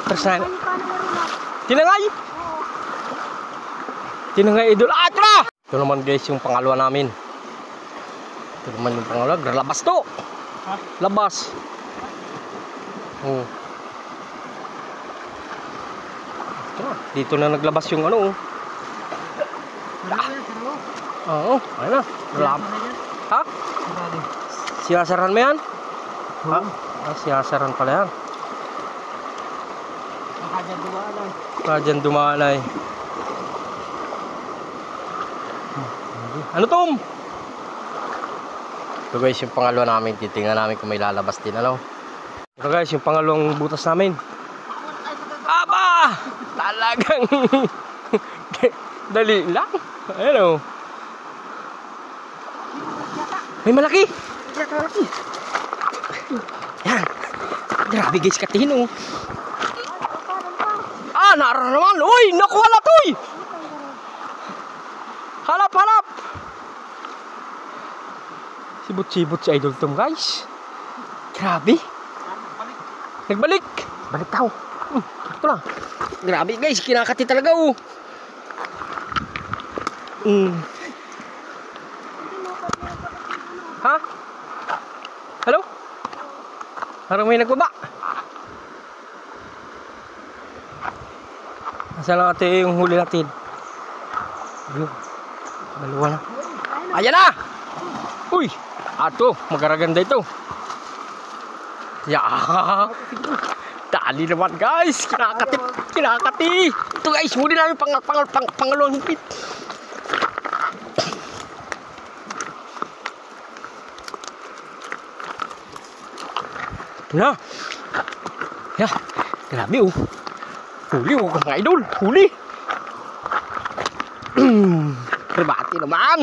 Persen. Tinangay. Tinangay idol. Ah, ito na! Ito naman guys yung pangalawa namin. Ito naman yung pangalawa. Labas to. Labas. Oh. Ito na. Dito na naglabas yung ano. Oo. Ayun na. Ha? Siyasaran mo yan? Ha? Ah, siyasaran pala yan. Dyan dumalay. Ano Tom? Ito guys yung pangalawa namin. Titingnan namin kung may lalabas din. Ano? Ito guys yung pangalawang butas namin. Aba! Talagang dali lang. Ayan o. May malaki. Yan. Grabe guys katihin o. Ah, naroon naman. Uy, nakuha na to. Halap, halap. Sibot-sibot si Idol Tom guys. Grabe. Nagbalik. Balik tao. Ito na. Grabe guys, kinakati talaga oh. Ha? Hello? Parang may nagbaba. Nasaan lang ito yung huli natin? Ayun. Dalawa na. Ayan na! Uy! Ato, magaganda ito. Yeah! Dali naman guys! Kinakati! Kinakati! Ito guys, huli namin pangalawang higpit. Na! Yeah! Grabe oh! Huli oh mga idol! Huli! Berbati naman!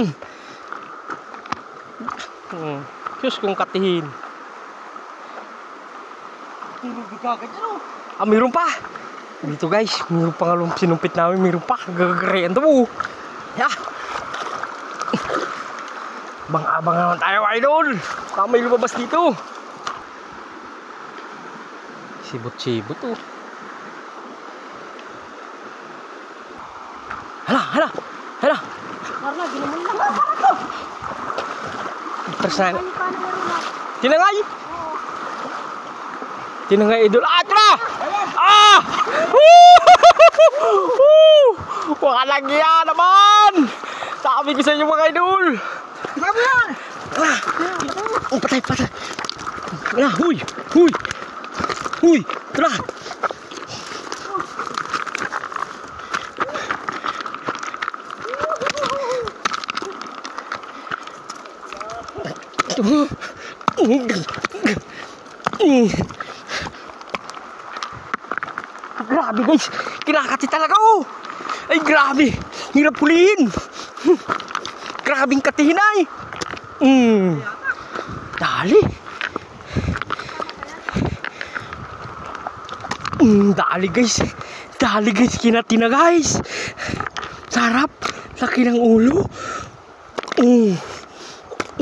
Diyos kong katihin. Ah, mayroon pa! Dito guys, mayroon pa nga sinumpit namin. Mayroon pa! Gagagarayan to oh! Yeah! Bang-abang naman tayo idol! Baka may lumabas dito! Sibot-sibot oh! Hala, hala, hala. Marla, ginamon lang ako. Persen. Tinangay. Tinangay idol. Ah, ito na. Ah! Wakalagya naman. Sabi ko sa inyo mga idol. Sabi yan. Oh, patay, patay. Wala, huy, huy. Huy, ito na. Grabe guys, kinakati talaga oh. Ay grabe, hirap pulihin. Grabing katihin ay. Dali. Dali guys. Dali guys, kinati na guys. Sarap, laki ng ulo.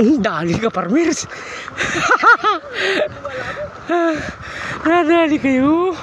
Dali ka farmers. Nadali kayo.